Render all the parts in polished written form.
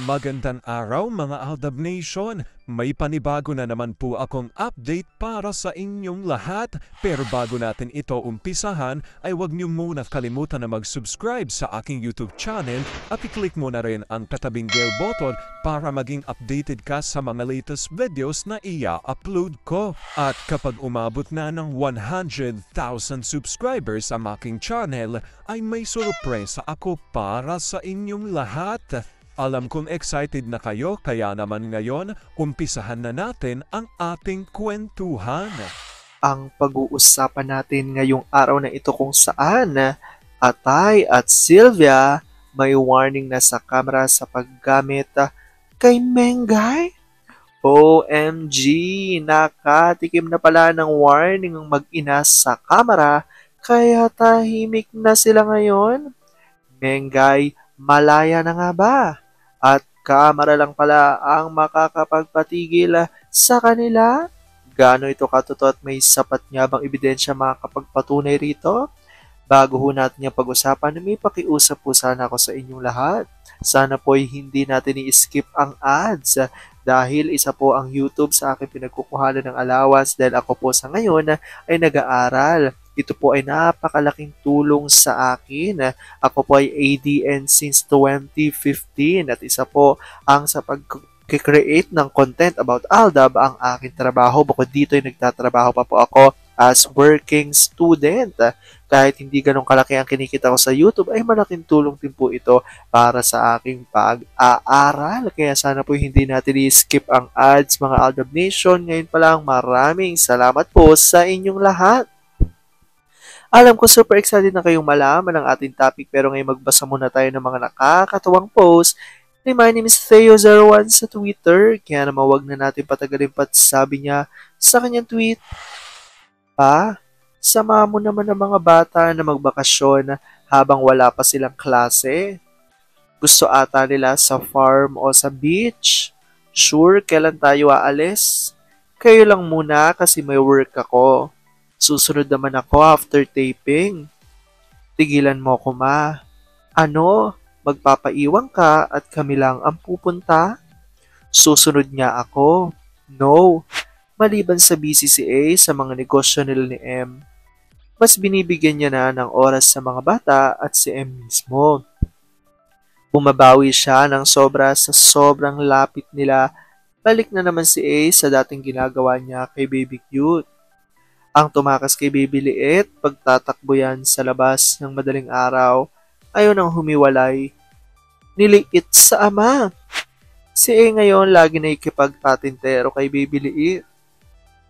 Magandang araw mga Aldab Nation! May panibago na naman po akong update para sa inyong lahat. Pero bago natin ito umpisahan ay huwag niyo muna kalimutan na mag-subscribe sa aking YouTube channel at i-click mo na rin ang katabing bell button para maging updated ka sa mga latest videos na i-upload ko. At kapag umabot na ng 100,000 subscribers ang aking channel ay may sorpresa ako para sa inyong lahat. Alam kong excited na kayo kaya naman ngayon, umpisahan na natin ang ating kwentuhan. Ang pag-uusapan natin ngayong araw na ito kung saan Atay at Sylvia may warning na sa kamera sa paggamit kay Mengay. OMG! Nakatikim na pala ng warning ang mag-ina sa kamera kaya tahimik na sila ngayon. Mengay, malaya na nga ba? At kamera lang pala ang makakapagpatigil sa kanila? Gaano ito katotoo at may sapat nga bang ebidensya makakapagpatunay rito? Bago ho natin yung pag-usapan, may pakiusap po sana ako sa inyong lahat. Sana po'y hindi natin i-skip ang ads dahil isa po ang YouTube sa akin pinagkukuhanan ng allowance dahil ako po sa ngayon ay nag-aaral. Ito po ay napakalaking tulong sa akin. Ako po ay ADN since 2015 at isa po ang sa pag-create ng content about Aldab ang aking trabaho. Bukod dito ay nagtatrabaho pa po ako as working student. Kahit hindi ganun kalaki ang kinikita ko sa YouTube, ay malaking tulong din po ito para sa aking pag-aaral. Kaya sana po hindi natin i-skip ang ads mga Aldab Nation. Ngayon pa lang maraming salamat po sa inyong lahat. Alam ko super excited na kayong malaman ang ating topic pero ngayon magbasa muna tayo ng mga nakakatuwang post ni My name is Theo01 sa Twitter. Kaya naman wag na natin patagalin pa sabi niya sa kanyang tweet, sama mo naman ang mga bata na magbakasyon habang wala pa silang klase. Gusto ata nila sa farm o sa beach. Sure, kailan tayo aalis? Kayo lang muna kasi may work ako. Susunod naman ako after taping. Tigilan mo ko ma. Ano? Magpapaiwan ka at kami lang ang pupunta? Susunod niya ako. No. Maliban sa BCCA sa mga negosyo nila ni M, mas binibigyan niya na ng oras sa mga bata at si M mismo. Bumabawi siya ng sobra sa sobrang lapit nila. Balik na naman si A sa dating ginagawa niya kay Baby Cute. Ang tumakas kay Baby Liit, pagtatakbo yan sa labas ng madaling araw, ayaw nang humiwalay. Niliit sa ama. Si A ngayon lagi na ikipagpatintero kay Baby Liit.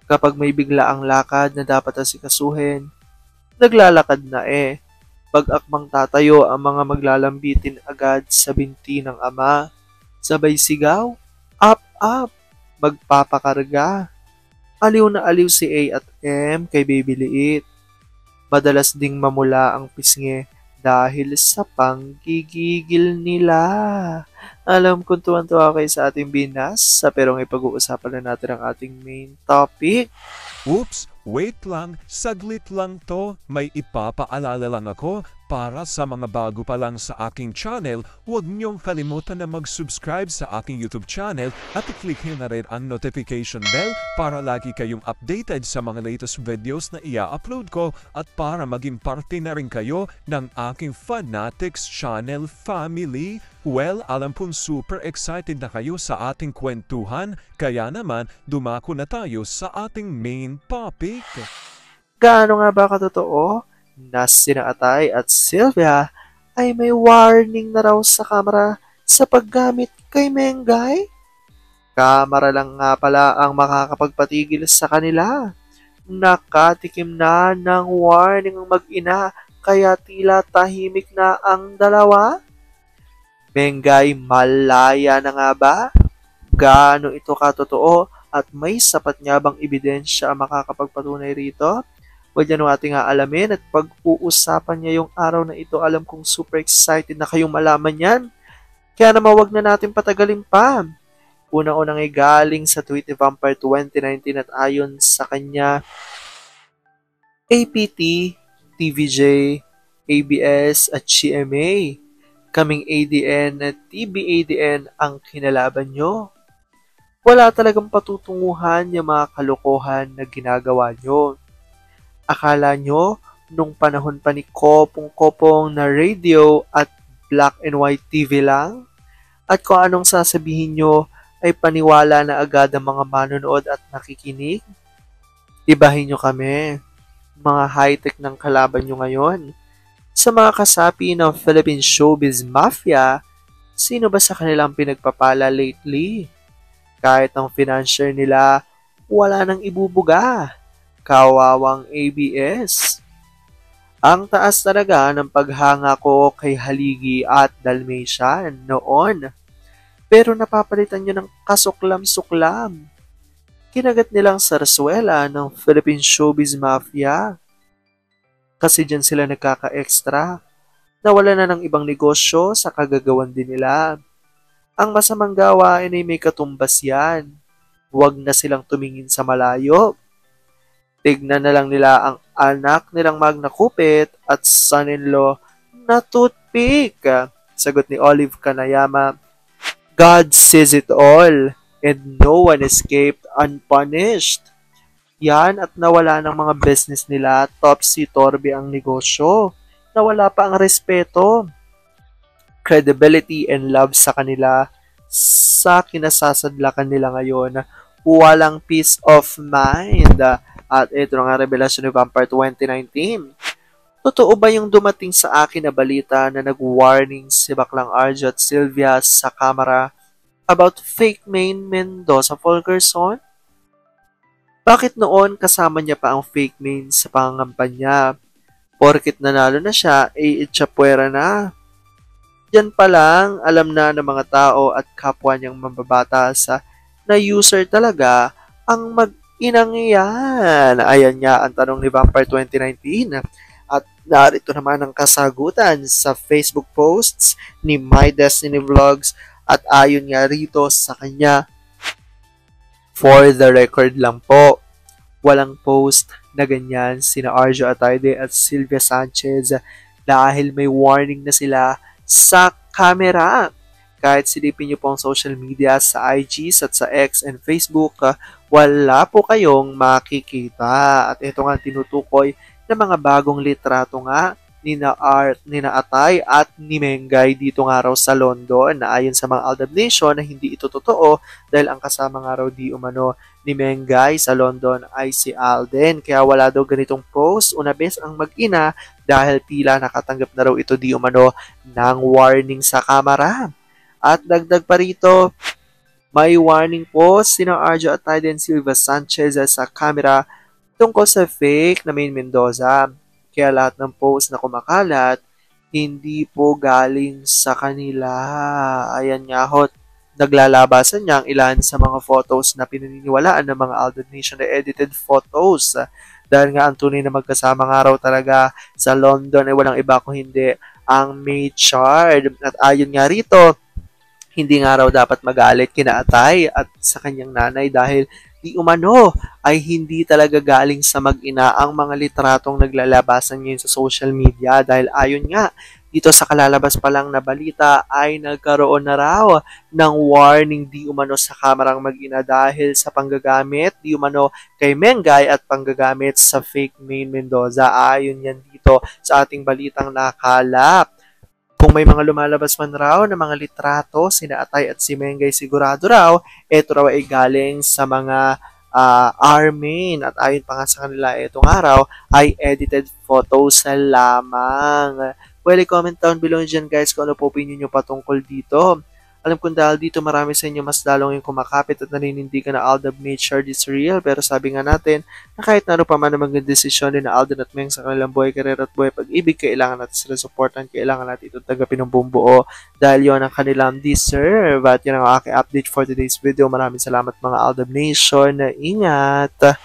Kapag may bigla ang lakad na dapat asikasuhin, naglalakad na Pag-akmang tatayo ang mga maglalambitin agad sa binti ng ama. Sabay sigaw, up, up, magpapakarga. Aliw na aliw si A at M kay Baby Liit. Madalas ding mamula ang pisngi dahil sa panggigigil nila. Alam kong tuwan-tuwa kayo sa ating binas, pero ngayon pag-uusapan na natin ang ating main topic. Oops! Wait lang, saglit lang to. May ipapaalala lang ako para sa mga bago pa lang sa aking channel, huwag niyong kalimutan na mag-subscribe sa aking YouTube channel at i-click nyo na rin ang notification bell para lagi kayong updated sa mga latest videos na i-upload ko at para maging parte na rin kayo ng aking Fanatics channel family. Well, alam pong super excited na kayo sa ating kwentuhan, kaya naman dumako na tayo sa ating main topic. Gaano nga ba katotoo na sina Atay at Sylvia ay may warning na raw sa kamera sa paggamit kay Mengay? Kamera lang nga pala ang makakapagpatigil sa kanila. Nakatikim na ng warning ang mag-ina kaya tila tahimik na ang dalawa. Mengay, malaya na nga ba? Gaano ito katotoo at may sapat nga bang ebidensya ang makakapagpatunay rito? Huwag yan ating aalamin at pag-uusapan niya yung araw na ito. Alam kong super excited na kayong malaman yan. Kaya naman huwag na natin patagalin pa. Unang-unang ay galing sa tweet ni Vampire 2019 at ayon sa kanya, APT, TVJ, ABS at GMA. Kaming ADN at TBADN ang kinalaban nyo. Wala talagang patutunguhan yung mga kalokohan na ginagawa nyo. Akala nyo, nung panahon pa ni kopong-kopong na radio at black and white TV lang? At kung anong sasabihin nyo ay paniwala na agad ang mga manonood at nakikinig? Ibahin nyo kami, mga high-tech ng kalaban nyo ngayon. Sa mga kasapi ng Philippine Showbiz Mafia, sino ba sa kanilang pinagpapala lately? Kahit ang financier nila, wala nang ibubuga. Kawawang ABS. Ang taas talaga ng paghanga ko kay Haligi at Dalmatian noon. Pero napapalitan nyo ng kasuklam-suklam. Kinagat nilang sarsuela ng Philippine Showbiz Mafia. Kasi dyan sila nagkaka-extra. Nawala na ng ibang negosyo sa kagagawan din nila. Ang masamang gawain ay may katumbas yan. Huwag na silang tumingin sa malayo. Tignan na lang nila ang anak nilang Magna Cupid at son-in-law na toothpick. Sagot ni Olive Kanayama, God sees it all and no one escaped unpunished. Yan at nawala ng mga business nila, topsy-turvy ang negosyo. Nawala pa ang respeto, credibility and love sa kanila sa kinasasadlakan nila ngayon. Walang peace of mind. At ito nga revelasyon ni Vampire 2019. Totoo ba yung dumating sa akin na balita na nag-warning si Baklang Arjo at Sylvia sa kamera about fake Maine Mendoza Fulkerson? Bakit noon kasama niya pa ang fake Maine sa pangangampanya? Porkit nanalo na siya, itsapuera na. Diyan pa lang, alam na ng mga tao at kapwa niyang mambabatas na user talaga ang mag-inang yan. Ayan nga ang tanong ni Vampire 2019. At narito naman ang kasagutan sa Facebook posts ni My Destiny Vlogs at ayon nga rito sa kanya, for the record lang po, walang post na ganyan sina Arjo Atayde at Sylvia Sanchez dahil may warning na sila sa camera. Kahit silipin niyo po ang social media sa IGs at sa X and Facebook, wala po kayong makikita. At ito nga tinutukoy ng mga bagong litrato nga nina Atay at ni Mengay dito nga raw sa London na ayon sa mga Aldab Nation na hindi ito totoo dahil ang kasama nga raw di umano ni Mengay sa London ay si Alden. Kaya wala daw ganitong post. Una bes ang mag-ina dahil tila nakatanggap na raw ito di umano ng warning sa kamera. At dagdag pa rito, may warning po sina Arjo Atayde and Sylvia Sanchez sa camera tungkol sa fake na Maine Mendoza. Kaya lahat ng post na kumakalat, hindi po galing sa kanila. Ayan nga hot. Naglalabasan niya ang ilan sa mga photos na pinaniniwalaan ng mga Aldab Nation na edited photos. Dahil nga ang tunay na magkasama nga raw talaga sa London ay walang iba kung hindi ang May Chard. At ayon nga rito, hindi nga raw dapat magalit kina Atay at sa kanyang nanay dahil di umano ay hindi talaga galing sa mag-ina ang mga litratong naglalabasan ngayon sa social media dahil ayon nga dito sa kalalabas pa lang na balita ay nagkaroon na raw ng warning di umano sa kamerang mag-ina dahil sa panggagamit di umano kay Mengay at panggagamit sa fake Maine Mendoza. Ayon yan dito sa ating balitang nakalap. Kung may mga lumalabas man raw na mga litrato, sina Atay at si Mengay sigurado raw, ito raw ay galing sa mga Armin. At ayon pa nga sa kanila, itong araw ay edited photos lamang. Well, comment down below dyan guys kung ano po opinion nyo patungkol dito. Alam kong dahil dito marami sa inyo mas lalong yung kumakapit at naninindigan na Aldab made sure it's real. Pero sabi nga natin na kahit na ano pa man ang magandang desisyon din na Alden at Meng sa kanilang buhay, karera at buhay pag-ibig, kailangan natin sila supportan, kailangan natin itong tagapin ng buong buo dahil yun ang kanilang deserve. At yun ang aking update for today's video. Maraming salamat mga Aldab Nation. Ingat!